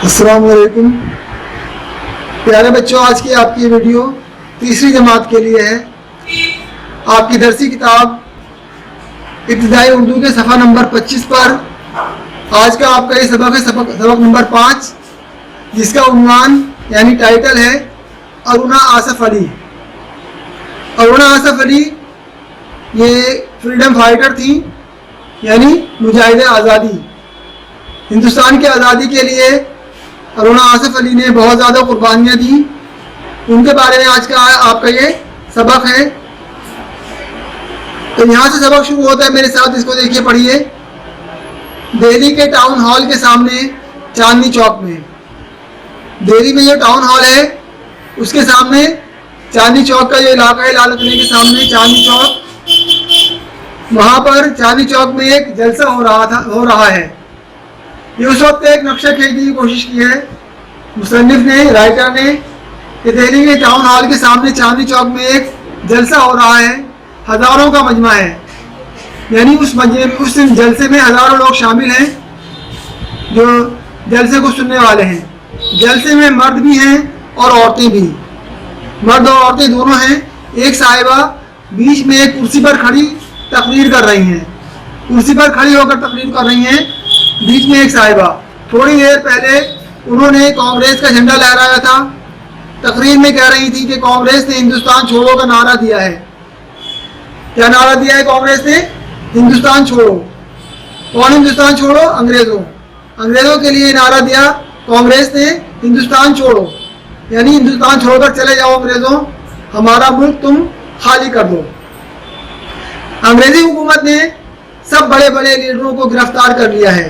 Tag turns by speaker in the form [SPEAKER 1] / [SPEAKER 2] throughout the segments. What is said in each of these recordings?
[SPEAKER 1] अस्सलाम वालेकुम प्यारे बच्चों, आज की आपकी वीडियो तीसरी जमात के लिए है। आपकी दरसी किताब इब्तिदाई उर्दू के सफ़ा नंबर 25 पर आज का आपका ये सबक है, सबक नंबर 5, जिसका उन्वान यानी टाइटल है अरुणा आसफ अली। अरुणा आसफ अली ये फ्रीडम फाइटर थी, यानी मुजाहिद आज़ादी। हिंदुस्तान की आज़ादी के लिए अरुणा आसफ अली ने बहुत ज़्यादा कुर्बानियाँ दी। उनके बारे में आज का आपका ये सबक है। तो यहाँ से सबक शुरू होता है, मेरे साथ इसको देखिए, पढ़िए। दिल्ली के टाउन हॉल के सामने चांदनी चौक में, दिल्ली में जो टाउन हॉल है उसके सामने चांदनी चौक का जो इलाका है, लाल किले के सामने चांदनी चौक, वहाँ पर चांदनी चौक में एक जलसा हो रहा है। ये उस वक्त एक नक्शा खींचने की कोशिश की है मुसन्निफ ने, राइटर ने, कि दिल्ली के टाउन हॉल के सामने चांदनी चौक में एक जलसा हो रहा है, हज़ारों का मजमा है, यानी उस जलसे में हज़ारों लोग शामिल हैं जो जलसे को सुनने वाले हैं। जलसे में मर्द भी हैं और औरतें भी, मर्द और औरतें दोनों हैं। एक साहिबा बीच में एक कुर्सी पर खड़ी तकरीर कर रही हैं, कुर्सी पर खड़ी होकर तकरीर कर रही हैं। बीच में एक साहिबा, थोड़ी देर पहले उन्होंने कांग्रेस का झंडा लहराया था। तकरीर में कह रही थी कि कांग्रेस ने हिंदुस्तान छोड़ो का नारा दिया है। क्या नारा दिया है कांग्रेस ने? हिंदुस्तान छोड़ो। कौन हिंदुस्तान छोड़ो? अंग्रेजों। अंग्रेजों के लिए नारा दिया कांग्रेस ने, हिंदुस्तान छोड़ो, यानी हिंदुस्तान छोड़कर चले जाओ अंग्रेजों, हमारा मुल्क तुम खाली कर दो। अंग्रेजी हुकूमत ने सब बड़े बड़े लीडरों को गिरफ्तार कर लिया है।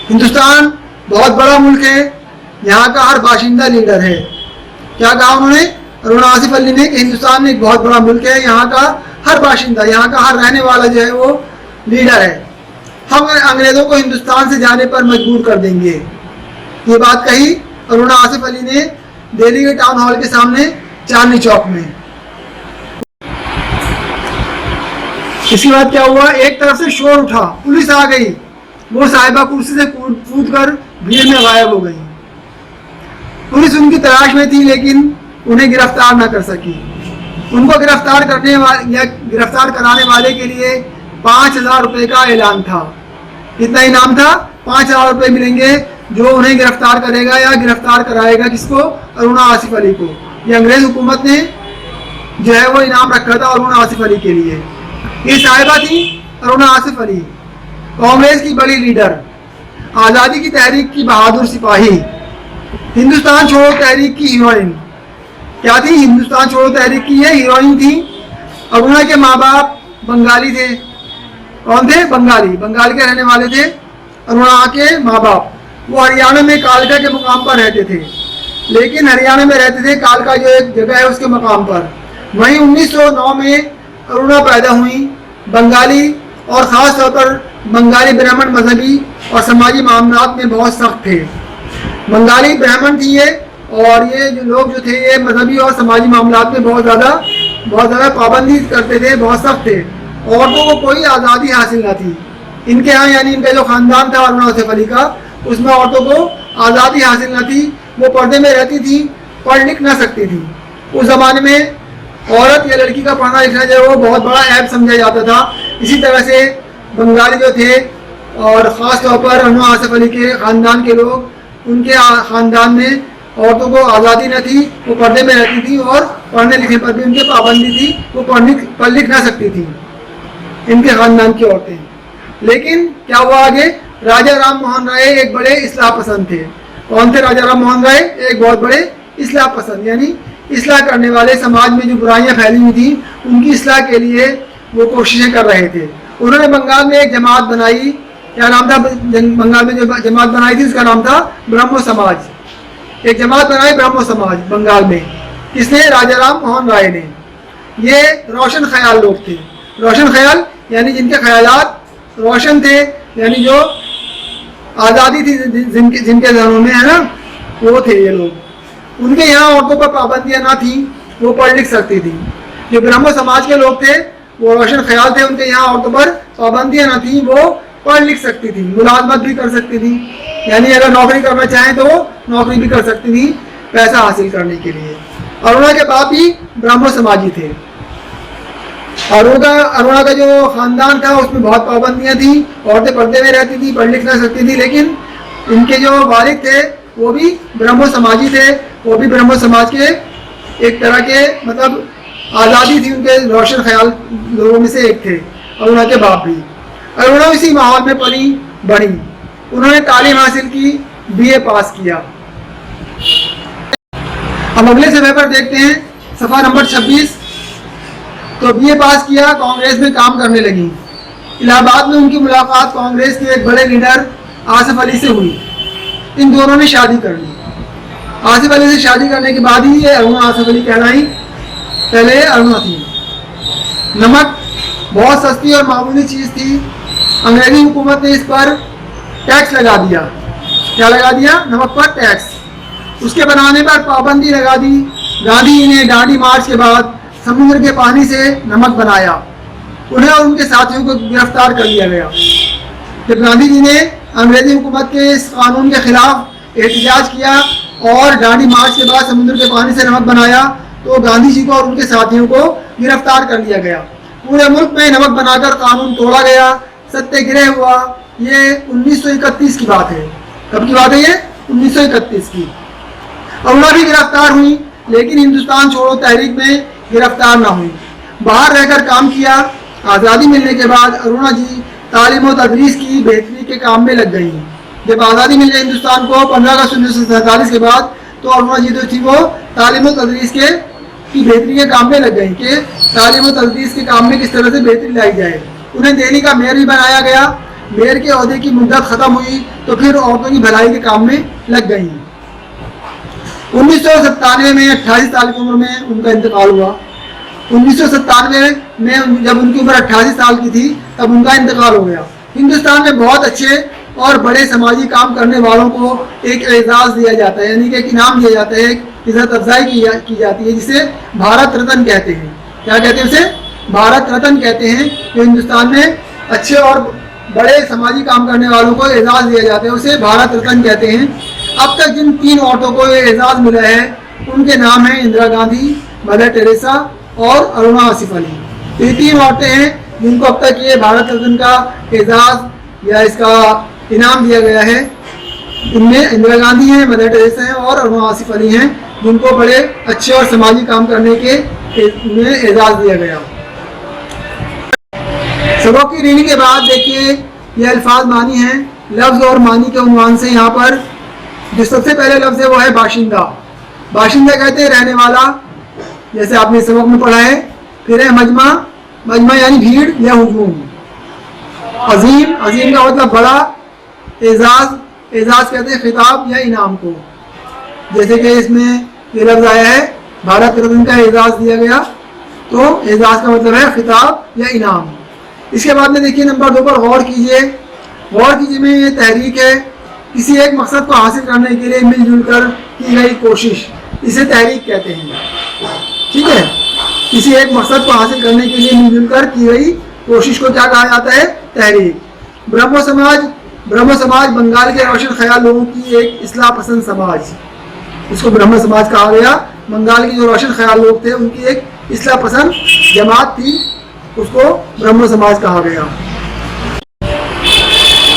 [SPEAKER 1] हिंदुस्तान बहुत बड़ा मुल्क है, यहाँ का हर बाशिंदा लीडर है। क्या कहा उन्होंने, अरुणा आसफ अली ने, कि हिंदुस्तान एक बहुत बड़ा मुल्क है, यहाँ का हर बाशिंदा, यहाँ का हर रहने वाला जो है वो लीडर है। हम अंग्रेज़ों को हिंदुस्तान से जाने पर मजबूर कर देंगे। ये बात कही अरुणा आसफ अली ने दिल्ली के टाउन हॉल के सामने चांदनी चौक में। इसके बाद क्या हुआ, एक तरफ से शोर उठा, पुलिस आ गई। वो साहिबा कुर्सी से कूद कर भीड़ में गायब हो गई। पुलिस उनकी तलाश में थी, लेकिन उन्हें गिरफ्तार न कर सकी। उनको गिरफ्तार कराने वाले के लिए 5,000 रुपये का ऐलान था। कितना इनाम था? 5,000 रुपये मिलेंगे जो उन्हें गिरफ्तार करेगा या गिरफ्तार कराएगा। किसको? अरुणा आसफ अली को। ये अंग्रेज हुकूमत ने जो है वो इनाम रखा था अरुणा आसफ अली के लिए। ये साहिबा थी अरुणा आसफ अली, कांग्रेस की बड़ी लीडर, आज़ादी की तहरीक की बहादुर सिपाही, हिंदुस्तान छोड़ो तहरीक की हीरोइन। क्या थी? हिंदुस्तान छोड़ो तहरीक की ये हीरोइन थी। अरुणा के माँ बाप बंगाली थे। कौन थे? बंगाली, बंगाल के रहने वाले थे अरुणा के माँ बाप। वो हरियाणा में कालका के मुकाम पर रहते थे, लेकिन हरियाणा में रहते थे कालका जो एक जगह है उसके मकाम पर। वहीं 1909 में अरुणा पैदा हुई। बंगाली और ख़ास तौर पर बंगाली ब्राह्मण मजहबी और समाजी मामलात में बहुत सख्त थे। बंगाली ब्राह्मण थी ये, और ये जो लोग जो थे ये मजहबी और समाजी मामलात में बहुत ज़्यादा पाबंदी करते थे, बहुत सख्त थे। औरतों को कोई आज़ादी हासिल न थी इनके यहाँ, यानी इनका जो ख़ानदान था अरुणा आसफ अली का, उसमें औरतों को आज़ादी हासिल न थी। वो पर्दे में रहती थी, पढ़ लिख ना सकती थी। उस ज़माने में औरत या लड़की का पढ़ना लिखना जो है वो बहुत बड़ा ऐब समझा जाता था। इसी तरह से बंगाली जो थे, और ख़ास तौर पर अरुणा आसफ अली के ख़ानदान के लोग, उनके ख़ानदान में औरतों को आज़ादी न थी, वो पर्दे में रहती थी और पढ़ने लिखने पर भी उनकी पाबंदी थी, वो पढ़ लिख ना सकती थी इनके ख़ानदान की औरतें। लेकिन क्या हुआ आगे, राजा राम मोहन राय एक बड़े इस्लाह पसंद थे। कौन थे राजा राम मोहन राय? एक बहुत बड़े इस्लाह पसंद, यानी इस्लाह करने वाले, समाज में जो बुराइयां फैली हुई थी उनकी इस्लाह के लिए वो कोशिशें कर रहे थे। उन्होंने बंगाल में एक जमात बनाई। क्या नाम था? बंगाल में जो जमात बनाई थी उसका नाम था ब्रह्मो समाज। एक जमात बनाई ब्रह्मो समाज बंगाल में। किसने? राजा राम मोहन राय ने। ये रोशन ख्याल लोग थे। रोशन ख्याल यानी जिनके ख्यालात रोशन थे, यानी जो आज़ादी थी जिनके जहनों में, है ना, वो थे ये लोग। उनके यहाँ औरतों पर पाबंदियाँ ना थी, वो पढ़ लिख सकती थी। जो ब्रह्मो समाज के लोग थे वो रोशन ख्याल थे, उनके यहाँ औरतों पर पाबंदियाँ ना थी, वो पढ़ लिख सकती थी, मुलाजमत भी कर सकती थी। यानी अगर नौकरी करना चाहें तो नौकरी भी कर सकती थी पैसा हासिल करने के लिए। अरुणा के बाप भी ब्राह्मण समाजी थे। अरुणा का जो खानदान था उसमें बहुत पाबंदियां थी, औरतें पर्दे में रहती थी, पढ़ लिख ना सकती थी, लेकिन इनके जो वालिद थे वो भी ब्राह्मण समाजी थे, वो भी ब्राह्मण समाज के एक तरह के मतलब आज़ादी थी उनके रोशन ख्याल लोगों में से एक थे। अरुणा के बाप भी। अरुणा इसी माहौल में पली बढ़ी। उन्होंने तालीम हासिल की, बीए पास किया। हम अगले समय पर देखते हैं सफ़ा नंबर 26। तो बीए पास किया, कांग्रेस में काम करने लगी। इलाहाबाद में उनकी मुलाकात कांग्रेस के एक बड़े लीडर आसिफ अली से हुई। इन दोनों ने शादी कर ली। आसिफ अली से शादी करने के बाद ही ये अरुणा आसिफ अली कहलाई, पहले अरुणा थी। नमक बहुत सस्ती और मामूली चीज़ थी। अंग्रेजी हुकूमत ने इस पर टैक्स लगा दिया। क्या लगा दिया? नमक पर टैक्स। उसके बनाने पर पाबंदी लगा दी। गांधी जी ने दांडी मार्च के बाद समुद्र के पानी से नमक बनाया। उन्हें और उनके साथियों को गिरफ्तार कर लिया गया। जब गांधी जी ने अंग्रेजी हुकूमत के इस कानून के खिलाफ एहतजाज किया और दांडी मार्च के बाद समुद्र के पानी से नमक बनाया, तो गांधी जी को और उनके साथियों को गिरफ्तार कर लिया गया। पूरे मुल्क में नमक बनाकर कानून तोड़ा गया, सत्याग्रह हुआ। ये 1931 की बात है। कब की बात है ये? 1931 की। अरुणा भी गिरफ्तार हुई, लेकिन हिंदुस्तान छोड़ो तहरीक में गिरफ्तार ना हुई। बाहर रहकर काम किया। आज़ादी मिलने के बाद अरुणा जी तालीम और तदरीस की बेहतरी के काम में लग गई। जब आज़ादी मिल गई हिंदुस्तान को 15 अगस्त 1947 के बाद, तो अरुणा जी जो थी वो तालीम और तदरीस की बेहतरी के काम में लग गई कि तालीम और तदरीस के काम में किस तरह से बेहतरी लाई जाए। उन्हें दिल्ली का मेयर भी बनाया गया। मेयर के ओहदे की मुद्दत खत्म हुई तो फिर औरतों की भलाई के काम में लग गई। 1997 में 28 साल की उम्र में उनका इंतकाल हुआ। 1997 में जब उनकी उम्र 88 साल की थी तब उनका इंतकाल हो गया। हिंदुस्तान में बहुत अच्छे और बड़े समाजी काम करने वालों को एक एजाज़ दिया जाता है, यानी कि एक इनाम दिया जाता है, एक इज़्ज़त अफजाई की जाती है, जिसे भारत रत्न कहते हैं। क्या कहते हैं उसे? भारत रत्न कहते हैं। जो हिंदुस्तान में अच्छे और बड़े समाजी काम करने वालों को एजाज़ दिया जाता है उसे भारत रत्न कहते हैं। अब तक जिन 3 औरतों को ये एजाज़ मिला है उनके नाम हैं इंदिरा गांधी, मदर टेरेसा और अरुणा आसिफ अली। ये 3 औरतें हैं जिनको अब तक ये भारत रत्न का एजाज़ या इसका इनाम दिया गया है। इनमें इंदिरा गांधी हैं, मदर टेरेसा हैं और अरुणा आसिफ अली हैं, जिनको बड़े अच्छे और समाजी काम करने के में एजाज़ दिया गया। सबक की रीडिंग के बाद देखिए ये अल्फाज मानी हैं। लफ्ज़ और मानी के उन्वान से यहाँ पर जो सबसे पहले लफ्ज़ है वो है बाशिंदा। बाशिंदा कहते हैं रहने वाला, जैसे आपने सबक में पढ़ा है। फिर है मजमा, मजमा यानी भीड़ या हुजूम। अजीम, अजीम का मतलब बड़ा। एजाज़, एजाज़ कहते हैं खिताब या इनाम को। जैसे कि इसमें ये लफ्ज़ आया है भारत रत्न का एजाज़ दिया गया, तो एजाज़ का मतलब है खिताब या इनाम। इसके बाद में देखिए नंबर 2 पर गौर कीजिए। गौर कीजिए में ये तहरीक है, किसी एक मकसद को हासिल करने के लिए मिलजुल कर की गई कोशिश, इसे तहरीक कहते हैं। ठीक है, किसी एक मकसद को हासिल करने के लिए मिलजुल कर की गई कोशिश को क्या कहा जाता है? तहरीक। ब्रह्मो समाज, ब्रह्मो समाज बंगाल के रोशन ख्याल लोगों की एक इस्लाह पसंद समाज, इसको ब्रह्म समाज कहा गया। बंगाल के जो रोशन ख्याल लोग थे उनकी एक इस्लाह पसंद जमात थी, उसको ब्रह्म समाज कहा गया।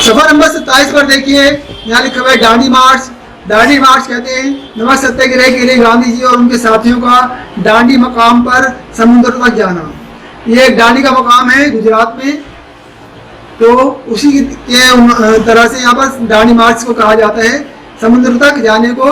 [SPEAKER 1] सफा नंबर 27 पर देखिए यहाँ लिखा हुआ है दांडी मार्च। दांडी मार्च कहते हैं नमक सत्याग्रह के लिए गांधी जी और उनके साथियों का दांडी मकाम पर समुद्र तक जाना। ये एक दांडी का मकाम है गुजरात में, तो उसी के तरह से यहाँ पर दांडी मार्च को कहा जाता है। समुद्र तक जाने को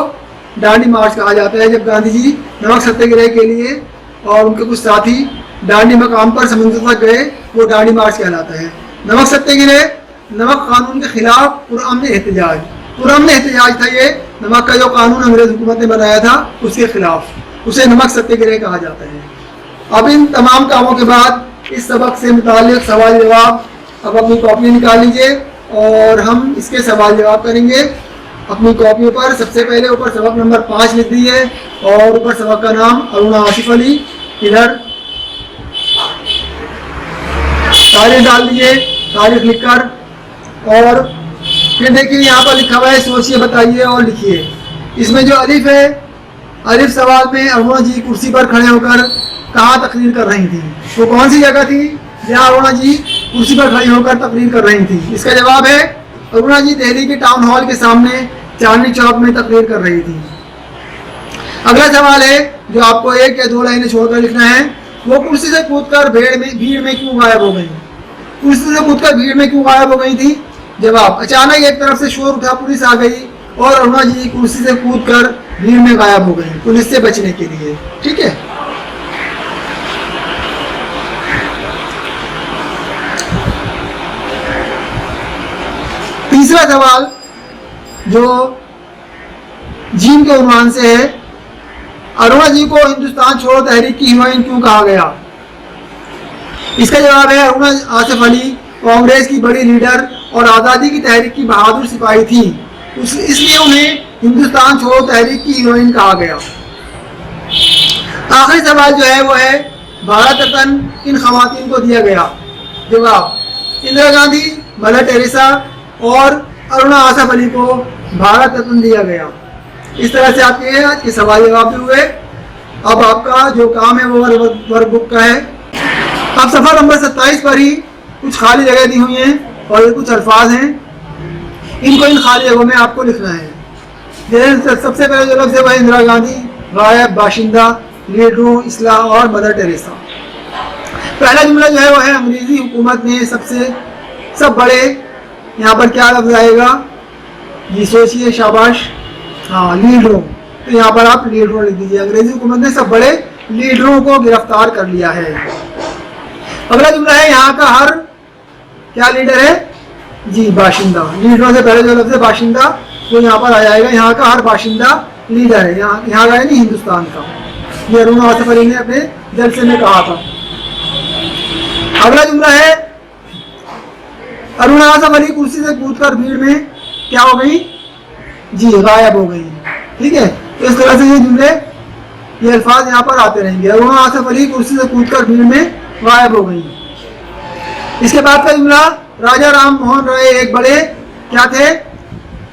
[SPEAKER 1] दांडी मार्च कहा जाता है। जब गांधी जी नमक सत्याग्रह के लिए और उनके कुछ साथी दांडी मकाम पर समुद्र तक गए, वो दांडी मार्च कहलाता है। नमक सत्याग्रह, नमक कानून के खिलाफ पुरअमन एहतजाज। पुरअमन एहतजाज था ये, नमक का जो कानून अंग्रेज हुकूमत ने बनाया था उसके खिलाफ, उसे नमक सत्याग्रह कहा जाता है। अब इन तमाम कामों के बाद इस सबक से मुताल्लिक सवाल जवाब अब अपनी कॉपी निकाल लीजिए और हम इसके सवाल जवाब करेंगे अपनी कॉपियों पर। सबसे पहले ऊपर सबक नंबर 5 लिख दीजिए और ऊपर सबक का नाम अरुणा आसिफ अली, इधर तारीख डाल दीजिए, तारीख लिखकर, और फिर देखिए यहाँ पर लिखा हुआ है सोचिए, बताइए और लिखिए। इसमें जो अलिफ है, अलिफ सवाल में अरुणा जी कुर्सी पर खड़े होकर कहाँ तकरीर कर रही थी? वो कौन सी जगह थी जहाँ अरुणा जी कुर्सी पर खड़ी होकर तकरीर कर रही थी? इसका जवाब है अरुणा जी दिल्ली के टाउन हॉल के सामने चांदनी चौक में तकरीर कर रही थी। अगला सवाल है जो आपको 1 या 2 लाइनें छोड़कर लिखना है, वो कुर्सी से कूदकर भीड़ में क्यों गायब हो गई? कुर्सी से कूदकर भीड़ में क्यों गायब हो गई थी? जवाब, अचानक एक तरफ से शोर उठा, पुलिस आ गई और अरुणा जी कुर्सी से कूदकर भीड़ में गायब हो गई पुलिस से बचने के लिए। ठीक है, तीसरा सवाल जो जीन के उन्वान से है, अरुणा जी को हिंदुस्तान छोड़ो तहरीक की हीरोइन क्यों कहा गया? इसका जवाब है अरुणा आसिफ अली कांग्रेस की बड़ी लीडर और आज़ादी की तहरीक की बहादुर सिपाही थी, इसलिए उन्हें हिंदुस्तान छोड़ो तहरीक की हीरोइन कहा गया। आखिरी सवाल जो है वो है भारत रत्न किन खवातीन को दिया गया? जवाब, इंदिरा गांधी, मदर टेरेसा और अरुणा आसिफ अली को भारत रत्न दिया गया। इस तरह से आपके आज के सवाल जवाब भी हुए। अब आपका जो काम है वो वर्क बुक का है। अब सफर नंबर 27 पर ही कुछ खाली जगह दी हुई हैं और ये कुछ अल्फाज हैं, इनको इन खाली जगहों में आपको लिखना है। जैसे सबसे पहले जो लफ्ज़ है वह इंदिरा गांधी, गायब, बाशिंदा, लीडरों, इस्लाह और मदर टेरेसा। पहला जुमला जो है वह है अंग्रेजी हुकूमत ने सब बड़े, यहाँ पर क्या लफ्ज़ आएगा? ये सोचिए, शाबाश, हाँ, लीडरों। तो यहाँ पर आप लीडरों लिख दीजिए। अंग्रेजी हुकूमत ने सब बड़े लीडरों को गिरफ्तार कर लिया है। अगला जुमला है यहाँ का हर क्या लीडर है? जी, बाशिंदा। लीडरों से पहले जो लफ्ज़ है बाशिंदा वो यहाँ पर आ जाएगा। यहाँ का हर बाशिंदा लीडर है, यहाँ का नहीं, हिंदुस्तान का। ये अरुणा आसिफ अली ने अपने जलसे में कहा था। अगला जुमला है अरुणा आसिफ अली कुर्सी से कूदकर भीड़ में क्या हो गई? जी, गायब हो गई। ठीक है, तो इस तरह से ये जुमले, ये अल्फाज यहाँ पर आते रहेंगे। अरुणा आसिफ अली कुर्सी से कूदकर भीड़ में गायब हो गई। इसके बाद का जुमला राजा राम मोहन राय एक बड़े क्या थे?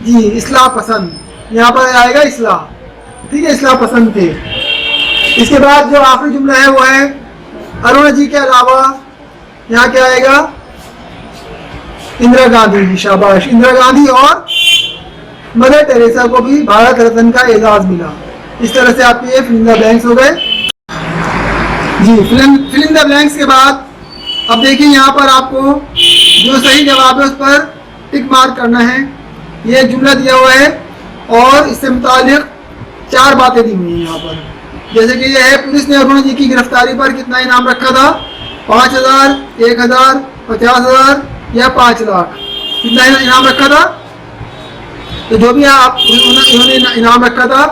[SPEAKER 1] जी, इस्लाह पसंद। यहाँ पर आएगा इस्लाह। ठीक है, इस्लाह पसंद थे। इसके बाद जो आखिरी जुमला है वो है अरुणा जी के अलावा यहाँ क्या आएगा? इंदिरा गांधी। शाबाश, इंदिरा गांधी और मदर टेरेसा को भी भारत रत्न का एजाज मिला। इस तरह से आपके ये फिल इन द ब्लैंक्स हो गए। जी, फिल इन द ब्लैंक्स के बाद अब देखिए यहाँ पर आपको जो सही जवाब है उस पर टिक मार्क करना है। ये जुमला दिया हुआ है और इससे मुतालिक 4 बातें दी हुई हैं यहाँ पर। जैसे कि ये है, पुलिस ने अरुणा जी की गिरफ्तारी पर कितना इनाम रखा था? 5,000, 1,000, 50,000 या 5 लाख? कितना इनाम रखा था? तो जो भी आप इन्होंने इनाम रखा था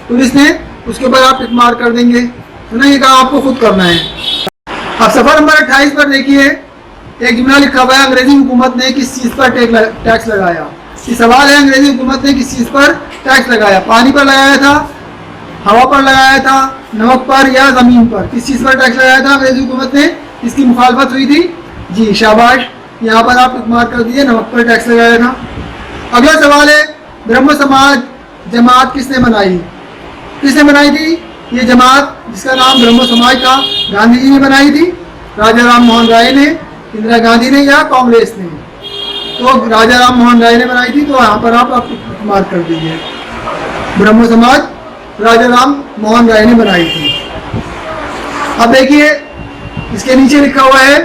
[SPEAKER 1] पुलिस ने, उसके ऊपर आप टिक मार्क कर देंगे, है ना। ये काम आपको खुद करना है। अब सफर नंबर 28 पर देखिए, एक जुमला लिखा हुआ है अंग्रेजी हुकूमत ने किस चीज़ पर टैक्स लगाया? ये सवाल है, अंग्रेजी हुकूमत ने किस चीज़ पर टैक्स लगाया? पानी पर लगाया था, हवा पर लगाया था, नमक पर या ज़मीन पर? किस चीज़ पर टैक्स लगाया था अंग्रेजी हुकूमत ने? इसकी मुखालफत हुई थी। जी, शाबाश, यहाँ पर आप टिक मार्क कर दीजिए, नमक पर टैक्स लगाया था। अगला सवाल है ब्रह्म समाज जमात किसने बनाई? किसने बनाई थी ये जमात, जिसका नाम ब्रह्म समाज था? गांधी जी ने बनाई थी, राजा राम मोहन राय ने, इंदिरा गांधी ने या कांग्रेस ने? तो राजा राम मोहन राय ने बनाई थी, तो यहाँ पर आप मार्क कर दीजिए। ब्रह्म समाज राजा राम मोहन राय ने बनाई थी। अब देखिए इसके नीचे लिखा हुआ है,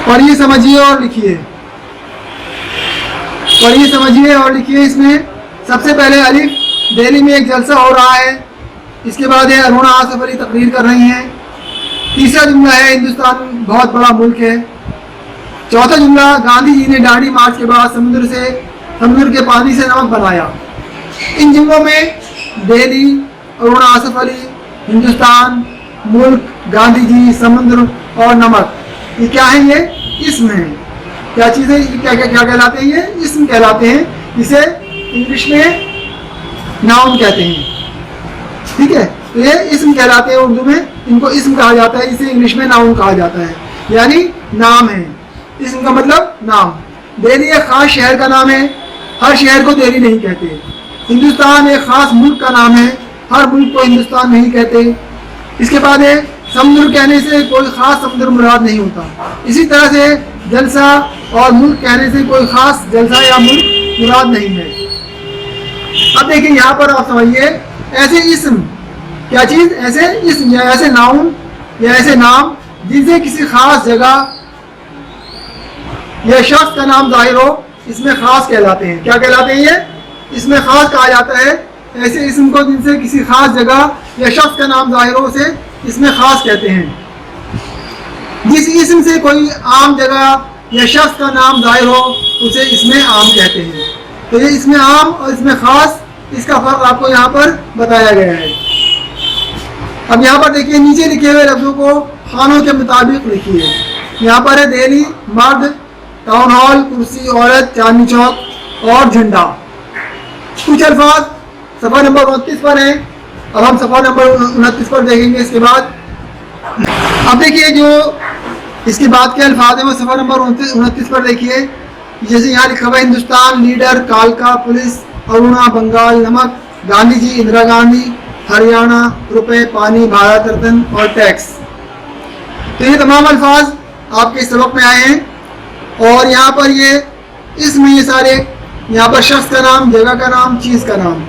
[SPEAKER 1] पढ़िए, समझिए और लिखिए। पढ़िए, समझिए और लिखिए। इसमें सबसे पहले अलिफ, दिल्ली में एक जलसा हो रहा है। इसके बाद है अरुणा आसिफ अली तकरीर कर रही हैं। तीसरा जुमला है हिंदुस्तान बहुत बड़ा मुल्क है। चौथा जुमला गांधी जी ने दांडी मार्च के बाद समुद्र के पानी से नमक बनाया। इन जुमलों में दिल्ली, अरुणा आसिफ अली, हिंदुस्तान, मुल्क, गांधी जी, समुद्र और नमक, ये क्या है? ये इसम है। क्या चीज़ है? क्या क्या क्या कहलाते हैं? ये इसम कहलाते हैं। इसे इंग्लिश में नाउन कहते हैं। ठीक है, तो ये इसम कहलाते हैं। उर्दू में इनको इसम कहा जाता है, इसे इंग्लिश में नाउन कहा जाता है, यानी नाम है। इसम का मतलब नाम। दिल्ली एक खास शहर का नाम है, हर शहर को दिल्ली नहीं कहते। हिंदुस्तान एक खास मुल्क का नाम है, हर मुल्क को हिंदुस्तान नहीं कहते। इसके बाद है समुद्र कहने से कोई खास समुद्र मुराद नहीं होता। इसी तरह से जलसा और मुल्क कहने से कोई खास जलसा या मुल्क मुराद नहीं है। अब देखिए यहाँ पर आप समझिए, ऐसे इस्म, क्या चीज, ऐसे इस्म या ऐसे नाउन या ऐसे नाम जिनसे किसी खास जगह या शख्स का नाम जाहिर हो, इसमें खास कहलाते हैं। क्या कहलाते हैं ये? इसमें खास कहा जाता है। ऐसे इस्म को जिनसे किसी खास जगह या शख्स का नाम जाहिर हो उसे इसमें खास कहते हैं। जिस इस्म से कोई आम जगह या शख्स का नाम जाहिर हो उसे इसमें आम कहते हैं। तो ये इसमें आम और इसमें खास, इसका फर्क आपको यहाँ पर बताया गया है। अब यहाँ पर देखिए नीचे लिखे हुए लफ्जों को खानों के मुताबिक लिखिए। यहाँ पर है दिल्ली मर्द, टाउन हॉल कुर्सी औरत, चांदनी चौक और झंडा। कुछ अल्फाज सफ़ा नंबर 29 पर है। अब हम सफ़ा नंबर 29 पर देखेंगे। इसके बाद अब देखिए जो इसके बाद के अल्फाज हैं वो सफ़ा नंबर 29 पर देखिए। जैसे यहाँ लिखा हुआ है हिंदुस्तान, लीडर, कालका, पुलिस, अरुणा, बंगाल, नमक, गांधी जी, इंदिरा गांधी, हरियाणा, रुपए, पानी, भारत रत्न और टैक्स। तो ये तमाम अल्फाज आपके सबक में आए हैं। और यहाँ पर ये इसमें ये सारे, यहाँ पर शख्स का नाम, जगह का नाम, चीज़ का नाम।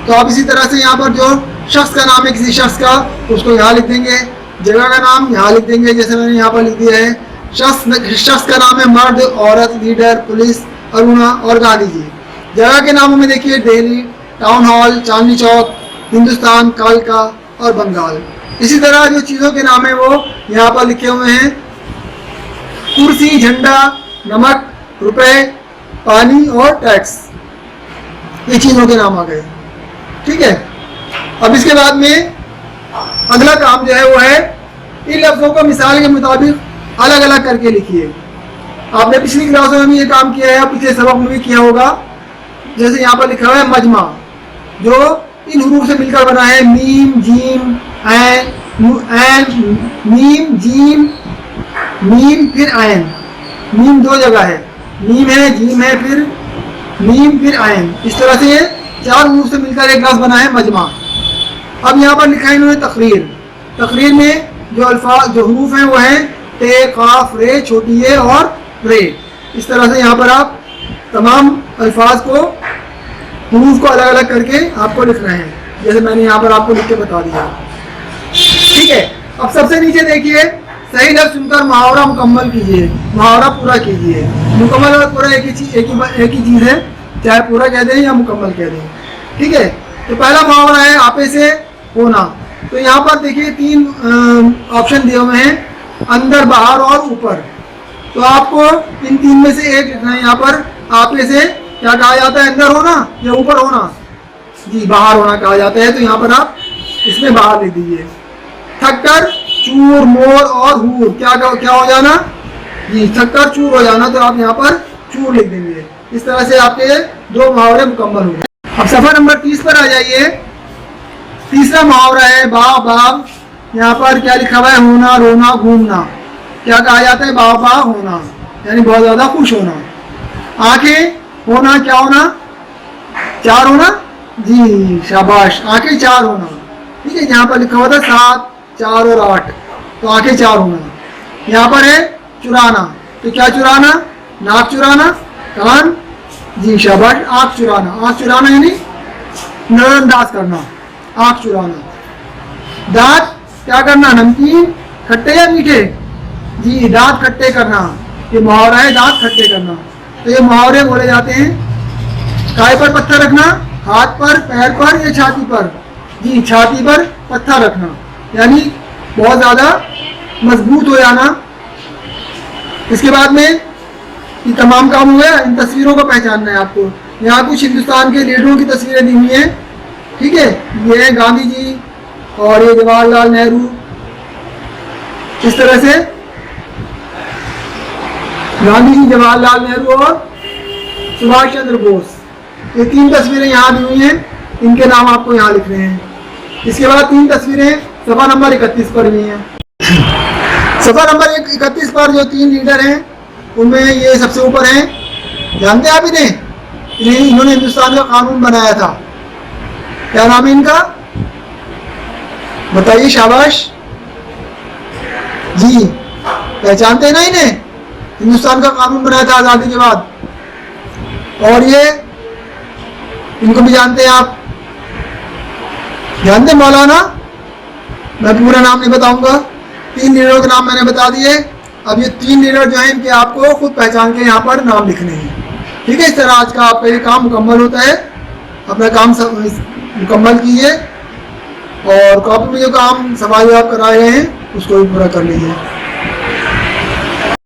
[SPEAKER 1] तो आप इसी तरह से यहाँ पर जो शख्स का नाम है किसी शख्स का, उसको यहाँ लिख देंगे। जगह का नाम यहाँ लिख देंगे, जैसे मैंने यहाँ पर लिख दिया है। शख्स का नाम है मर्द, औरत, लीडर, पुलिस, अरुणा और गांधी जी। जगह के नामों में देखिए दिल्ली, टाउन हॉल, चांदनी चौक, हिंदुस्तान, कालका और बंगाल। इसी तरह जो चीज़ों के नाम है वो यहाँ पर लिखे हुए हैं। कुर्सी, झंडा, नमक, रुपए, पानी और टैक्स, ये चीज़ों के नाम आ गए। ठीक है। अब इसके बाद में अगला काम जो है वो है इन लफ्ज़ों को मिसाल के मुताबिक अलग अलग करके लिखिए। आपने पिछली क्लासों में भी ये काम किया है, पिछले सबक में भी किया होगा। जैसे यहाँ पर लिखा हुआ है मजमा, जो इन हुरूफ से मिलकर बना है। मीम, जीम, ऐन, मीम, जीम, मीम फिर ऐन। मीम दो जगह है, मीम है, जीम है, फिर मीम फिर ऐन। इस तरह से ये चार हुरूफ से मिलकर एक लफ्ज़ बना है मजमा। अब यहाँ पर लिखा है इन्होंने तकरीर। तकरीर में जो अल्फाज, जो हुरूफ हैं वो हैं ते, काफ, रे, छोटी ए और रे। इस तरह से यहाँ पर आप तमाम अल्फाज को, हुरूफ को अलग अलग करके आपको लिखना है, जैसे मैंने यहाँ पर आपको लिख के बता दिया। ठीक है। अब सबसे नीचे देखिए, सही लफ्ज़ चुनकर मुहावरा मुकम्मल कीजिए। मुहावरा पूरा कीजिए। मुकम्मल और पूरा एक ही चीज़ है, चाहे पूरा कह दें या मुकम्मल कह दें। ठीक है। तो पहला मुहावरा है आपे से होना। तो यहाँ पर देखिए तीन ऑप्शन दिए हुए हैं, अंदर, बाहर और ऊपर। तो आपको इन तीन में से एक लिखना है। यहाँ पर आपे से क्या कहा जाता है, अंदर होना या ऊपर होना? जी, बाहर होना कहा जाता है। तो यहाँ पर आप इसमें बाहर लिख दीजिए। थक्कर, चूर, मोर और हूर, क्या हो जाना? जी, थक्कर चूर हो जाना। तो आप यहाँ पर चूर लिख देंगे। इस तरह से आपके दो मुहावरे मुकम्मल हो गए। अब सफ़ा नंबर 30 पर आ जाइए। तीसरा मुहावरा है बाग बाग। यहाँ पर क्या लिखा हुआ है, होना, रोना, घूमना। क्या कहा जाता है? बाग बाग होना, यानी बहुत ज़्यादा खुश होना। आंखें, होना, क्या होना? चार होना। जी, शाबाश, आंखें चार होना। ठीक है। यहाँ पर लिखा हुआ था 7, 4 और 8, तो आंखें चार होना। यहाँ पर है चुराना। तो क्या चुराना? नाक चुराना, कान, जी शाबाश, आँख चुराना। आँख चुराना यानी नजरअंदाज करना, आँख चुराना। दांत क्या करना? नमकीन, खट्टे या मीठे? जी, दांत खट्टे करना। ये मुहावरा है, दांत खट्टे करना। तो ये मुहावरे बोले जाते हैं। काय पर पत्थर रखना? हाथ पर, पैर पर या छाती पर? जी, छाती पर पत्थर रखना, यानी बहुत ज़्यादा मजबूत हो जाना। इसके बाद में ये तमाम काम हुए। इन तस्वीरों को पहचानना है आपको। यहाँ कुछ हिंदुस्तान के लीडरों की तस्वीरें दी हुई हैं। ठीक है। ये है गांधी जी और ये जवाहरलाल नेहरू। इस तरह से गांधी जी, जवाहरलाल नेहरू और सुभाष चंद्र बोस, ये तीन तस्वीरें यहाँ दी हुई हैं। इनके नाम आपको यहाँ लिखने हैं। इसके बाद तीन तस्वीरें सफ़ा नंबर 31 पर भी हैं। सफ़ा नंबर 31 पर जो तीन लीडर हैं उनमें ये सबसे ऊपर हैं जानते हैं आप इन्हें? इन्होंने हिंदुस्तान का कानून बनाया था। क्या नाम है इनका? बताइए, शाबाश जी। पहचानते हैं ना इन्हें? हिंदुस्तान का कानून बनाया था आजादी के बाद। और ये इनको भी जानते हैं आप? जानते हैं मौलाना? मैं पूरा नाम नहीं बताऊंगा, 3 लीडरों के नाम मैंने बता दिए। अब ये 3 लीडर जो हैं इनके आपको खुद पहचान के यहाँ पर नाम लिखने हैं। ठीक है, इस तरह आज का आपका ये काम मुकम्मल होता है। अपना काम सब मुकम्मल कीजिए और कॉपी में जो काम सवाल जवाब कराए गए हैं उसको भी पूरा कर लीजिए।